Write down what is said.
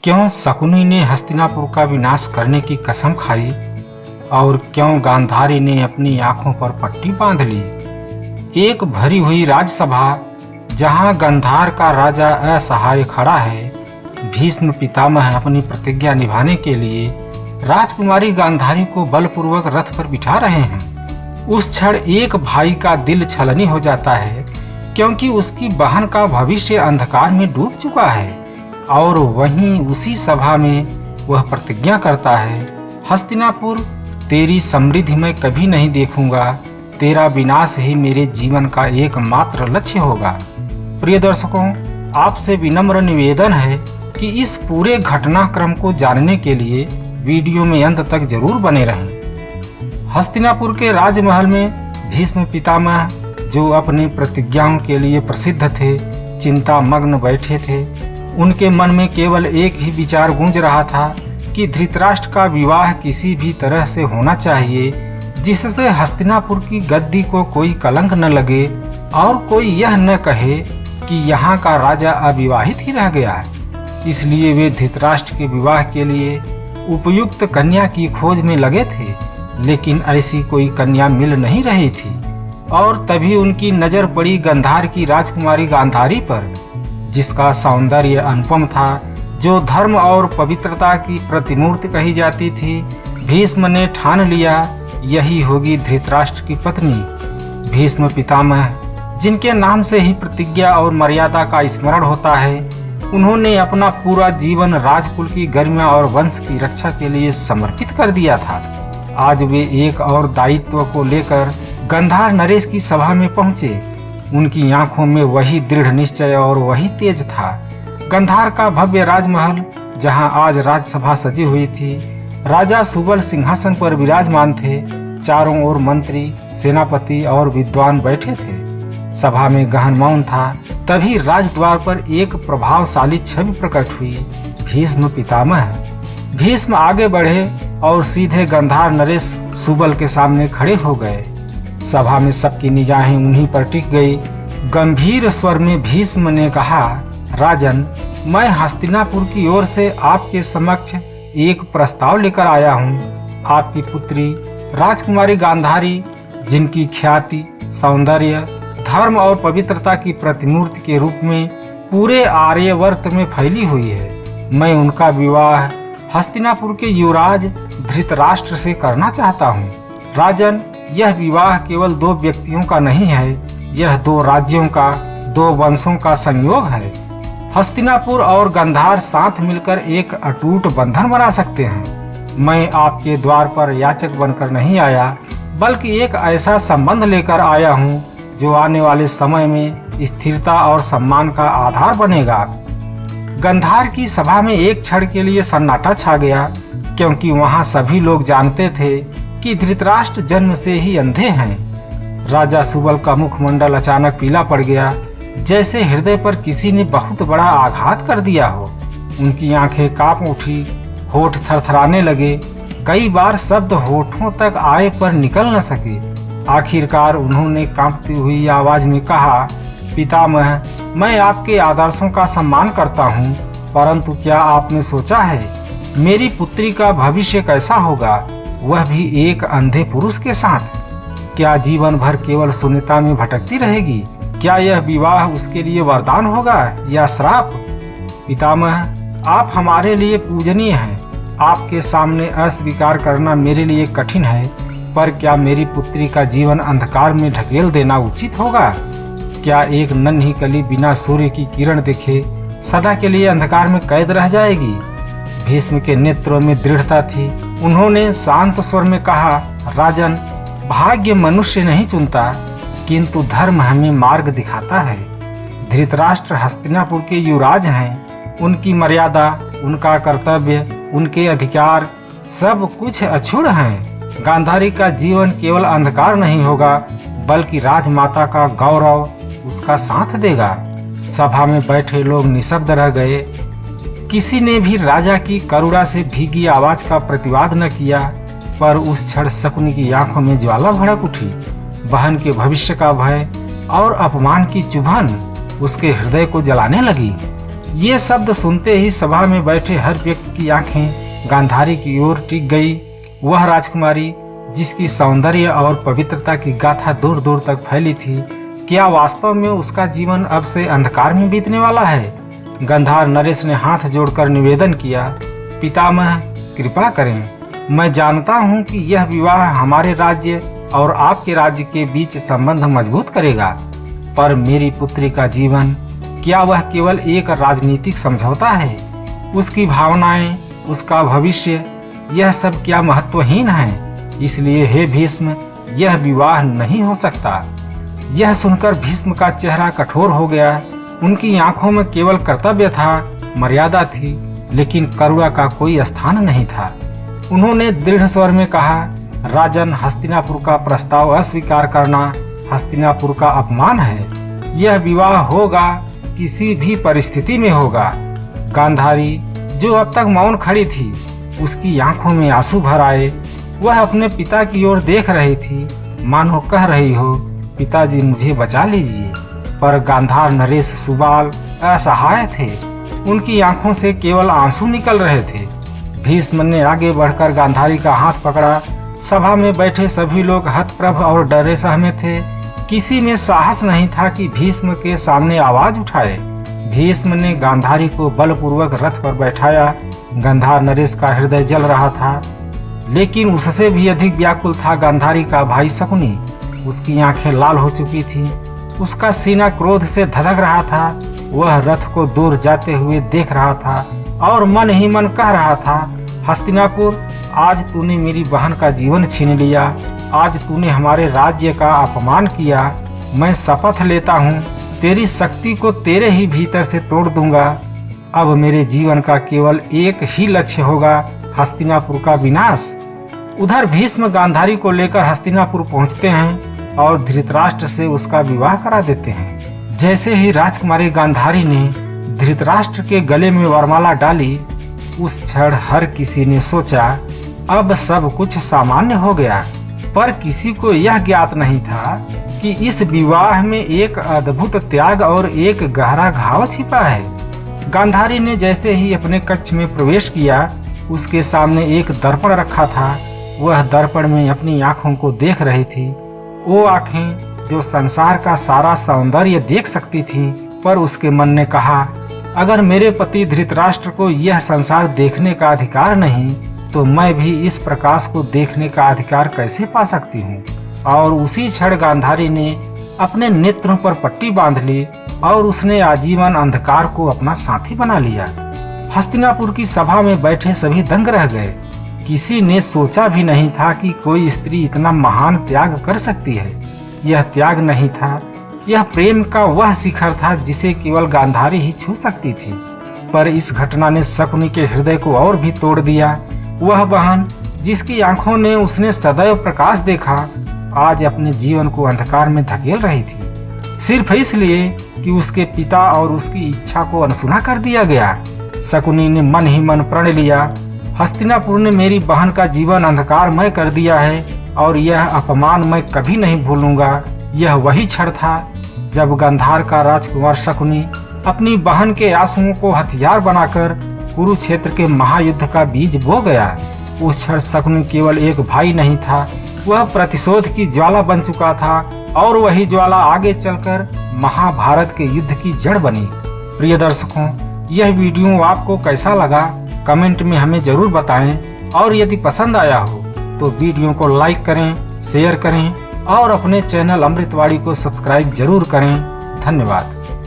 क्यों शकुनी ने हस्तिनापुर का विनाश करने की कसम खाई और क्यों गांधारी ने अपनी आंखों पर पट्टी बांध ली। एक भरी हुई राजसभा जहां गांधार का राजा असहाय खड़ा है। भीष्म पितामह अपनी प्रतिज्ञा निभाने के लिए राजकुमारी गांधारी को बलपूर्वक रथ पर बिठा रहे हैं। उस क्षण एक भाई का दिल छलनी हो जाता है, क्योंकि उसकी बहन का भविष्य अंधकार में डूब चुका है। और वहीं उसी सभा में वह प्रतिज्ञा करता है, हस्तिनापुर, तेरी समृद्धि मैं कभी नहीं देखूंगा, तेरा विनाश ही मेरे जीवन का एकमात्र लक्ष्य होगा। प्रिय दर्शकों, आपसे विनम्र निवेदन है कि इस पूरे घटनाक्रम को जानने के लिए वीडियो में अंत तक जरूर बने रहें। हस्तिनापुर के राजमहल में भीष्म पितामह, जो अपनी प्रतिज्ञाओं के लिए प्रसिद्ध थे, चिंता मग्न बैठे थे। उनके मन में केवल एक ही विचार गूंज रहा था कि धृतराष्ट्र का विवाह किसी भी तरह से होना चाहिए, जिससे हस्तिनापुर की गद्दी को कोई कलंक न लगे और कोई यह न कहे कि यहाँ का राजा अविवाहित ही रह गया है। इसलिए वे धृतराष्ट्र के विवाह के लिए उपयुक्त कन्या की खोज में लगे थे, लेकिन ऐसी कोई कन्या मिल नहीं रही थी। और तभी उनकी नजर पड़ी गांधार की राजकुमारी गांधारी पर, जिसका सौंदर्य अनुपम था, जो धर्म और पवित्रता की प्रतिमूर्ति कही जाती थी। भीष्म ने ठान लिया, यही होगी धृतराष्ट्र की पत्नी। भीष्म पितामह, जिनके नाम से ही प्रतिज्ञा और मर्यादा का स्मरण होता है, उन्होंने अपना पूरा जीवन राजकुल की गरिमा और वंश की रक्षा के लिए समर्पित कर दिया था। आज वे एक और दायित्व को लेकर गांधार नरेश की सभा में पहुंचे। उनकी आंखों में वही दृढ़ निश्चय और वही तेज था। गांधार का भव्य राजमहल, जहां आज राजसभा सजी हुई थी, राजा सुबल सिंहासन पर विराजमान थे। चारों ओर मंत्री, सेनापति और विद्वान बैठे थे। सभा में गहन मौन था। तभी राजद्वार पर एक प्रभावशाली छवि प्रकट हुई, भीष्म पितामह। भीष्म आगे बढ़े और सीधे गांधार नरेश सुबल के सामने खड़े हो गए। सभा में सबकी निगाहें उन्हीं पर टिक गई। गंभीर स्वर में भीष्म ने कहा, राजन, मैं हस्तिनापुर की ओर से आपके समक्ष एक प्रस्ताव लेकर आया हूँ। आपकी पुत्री राजकुमारी गांधारी, जिनकी ख्याति, सौंदर्य, धर्म और पवित्रता की प्रतिमूर्ति के रूप में पूरे आर्यवर्त में फैली हुई है, मैं उनका विवाह हस्तिनापुर के युवराज धृतराष्ट्र से करना चाहता हूँ। राजन, यह विवाह केवल दो व्यक्तियों का नहीं है, यह दो राज्यों का, दो वंशों का संयोग है। हस्तिनापुर और गांधार साथ मिलकर एक अटूट बंधन बना सकते हैं। मैं आपके द्वार पर याचक बनकर नहीं आया, बल्कि एक ऐसा संबंध लेकर आया हूँ जो आने वाले समय में स्थिरता और सम्मान का आधार बनेगा। गांधार की सभा में एक क्षण के लिए सन्नाटा छा गया, क्योंकि वहां सभी लोग जानते थे कि धृतराष्ट्र जन्म से ही अंधे हैं। राजा सुबल का मुखमंडल अचानक पीला पड़ गया, जैसे हृदय पर किसी ने बहुत बड़ा आघात कर दिया हो। उनकी आंखें कांप उठी, होठ थरथराने लगे। कई बार शब्द होठों तक आए पर निकल न सके। आखिरकार उन्होंने कांपती हुई आवाज में कहा, पितामह, मैं आपके आदर्शों का सम्मान करता हूँ, परंतु क्या आपने सोचा है मेरी पुत्री का भविष्य कैसा होगा, वह भी एक अंधे पुरुष के साथ? क्या जीवन भर केवल शून्यता में भटकती रहेगी? क्या यह विवाह उसके लिए वरदान होगा या श्राप? पितामह, आप हमारे लिए पूजनीय हैं। आपके सामने अस्वीकार करना मेरे लिए कठिन है, पर क्या मेरी पुत्री का जीवन अंधकार में ढकेल देना उचित होगा? क्या एक नन्ही कली बिना सूर्य की किरण देखे सदा के लिए अंधकार में कैद रह जाएगी? भीष्म के नेत्रों में दृढ़ता थी। उन्होंने शांत स्वर में कहा, राजन, भाग्य मनुष्य नहीं चुनता, किंतु धर्म हमें मार्ग दिखाता है। धृतराष्ट्र हस्तिनापुर के युवराज हैं। उनकी मर्यादा, उनका कर्तव्य, उनके अधिकार, सब कुछ अछूत हैं। गांधारी का जीवन केवल अंधकार नहीं होगा, बल्कि राजमाता का गौरव उसका साथ देगा। सभा में बैठे लोग निशब्द रह गए। किसी ने भी राजा की करुणा से भीगी आवाज का प्रतिवाद न किया, पर उस क्षण शकुनी की आंखों में ज्वाला भड़क उठी। बहन के भविष्य का भय और अपमान की चुभन उसके हृदय को जलाने लगी। ये शब्द सुनते ही सभा में बैठे हर व्यक्ति की आंखें गांधारी की ओर टिक गई। वह राजकुमारी जिसकी सौंदर्य और पवित्रता की गाथा दूर दूर तक फैली थी, क्या वास्तव में उसका जीवन अब से अंधकार में बीतने वाला है? गंधार नरेश ने हाथ जोड़कर निवेदन किया, पितामह कृपा करें। मैं जानता हूं कि यह विवाह हमारे राज्य और आपके राज्य के बीच संबंध मजबूत करेगा, पर मेरी पुत्री का जीवन, क्या वह केवल एक राजनीतिक समझौता है? उसकी भावनाएं, उसका भविष्य, यह सब क्या महत्वहीन है? इसलिए हे भीष्म, यह विवाह नहीं हो सकता। यह सुनकर भीष्म का चेहरा कठोर हो गया। उनकी आंखों में केवल कर्तव्य था, मर्यादा थी, लेकिन करुणा का कोई स्थान नहीं था। उन्होंने दृढ़ स्वर में कहा, राजन, हस्तिनापुर का प्रस्ताव अस्वीकार करना हस्तिनापुर का अपमान है। यह विवाह होगा, किसी भी परिस्थिति में होगा। गांधारी, जो अब तक मौन खड़ी थी, उसकी आंखों में आंसू भर आए। वह अपने पिता की ओर देख रही थी, मानो कह रही हो, पिताजी मुझे बचा लीजिए। पर गांधार नरेश सुबाल असहाय थे। उनकी आंखों से केवल आंसू निकल रहे थे। भीष्म ने आगे बढ़कर गांधारी का हाथ पकड़ा। सभा में बैठे सभी लोग हतप्रभ और डरे सहमे थे। किसी में साहस नहीं था कि भीष्म के सामने आवाज उठाए। भीष्म ने गांधारी को बलपूर्वक रथ पर बैठाया। गांधार नरेश का हृदय जल रहा था, लेकिन उससे भी अधिक व्याकुल था गांधारी का भाई शकुनी। उसकी आंखें लाल हो चुकी थी, उसका सीना क्रोध से धधक रहा था। वह रथ को दूर जाते हुए देख रहा था और मन ही मन कह रहा था, हस्तिनापुर, आज तूने मेरी बहन का जीवन छीन लिया। आज तूने हमारे राज्य का अपमान किया। मैं शपथ लेता हूँ, तेरी शक्ति को तेरे ही भीतर से तोड़ दूंगा। अब मेरे जीवन का केवल एक ही लक्ष्य होगा, हस्तिनापुर का विनाश। उधर भीष्म गांधारी को लेकर हस्तिनापुर पहुंचते हैं और धृतराष्ट्र से उसका विवाह करा देते हैं। जैसे ही राजकुमारी गांधारी ने धृतराष्ट्र के गले में वरमाला डाली, उस क्षण हर किसी ने सोचा अब सब कुछ सामान्य हो गया। पर किसी को यह ज्ञात नहीं था कि इस विवाह में एक अद्भुत त्याग और एक गहरा घाव छिपा है। गांधारी ने जैसे ही अपने कक्ष में प्रवेश किया, उसके सामने एक दर्पण रखा था। वह दर्पण में अपनी आंखों को देख रही थी। वो आंखें जो संसार का सारा सौंदर्य देख सकती थी। पर उसके मन ने कहा, अगर मेरे पति धृतराष्ट्र को यह संसार देखने का अधिकार नहीं, तो मैं भी इस प्रकाश को देखने का अधिकार कैसे पा सकती हूँ? और उसी क्षण गांधारी ने अपने नेत्रों पर पट्टी बांध ली और उसने आजीवन अंधकार को अपना साथी बना लिया। हस्तिनापुर की सभा में बैठे सभी दंग रह गए। किसी ने सोचा भी नहीं था कि कोई स्त्री इतना महान त्याग कर सकती है। यह त्याग नहीं था, यह प्रेम का वह शिखर था जिसे केवल गांधारी ही छू सकती थी। पर इस घटना ने शकुनी के हृदय को और भी तोड़ दिया। वह बहन जिसकी आंखों ने उसने सदैव प्रकाश देखा, आज अपने जीवन को अंधकार में धकेल रही थी, सिर्फ इसलिए कि उसके पिता और उसकी इच्छा को अनसुना कर दिया गया। शकुनी ने मन ही मन प्रण लिया, हस्तिनापुर ने मेरी बहन का जीवन अंधकारमय कर दिया है और यह अपमान मैं कभी नहीं भूलूंगा। यह वही क्षण था जब गांधार का राजकुमार शकुनी अपनी बहन के आंसुओं को हथियार बनाकर कुरुक्षेत्र के महायुद्ध का बीज बो गया। उस क्षण शकुनी केवल एक भाई नहीं था, वह प्रतिशोध की ज्वाला बन चुका था और वही ज्वाला आगे चलकर महाभारत के युद्ध की जड़ बनी। प्रिय दर्शकों, यह वीडियो आपको कैसा लगा कमेंट में हमें जरूर बताएं और यदि पसंद आया हो तो वीडियो को लाइक करें, शेयर करें और अपने चैनल अमृतवाणी को सब्सक्राइब जरूर करें। धन्यवाद।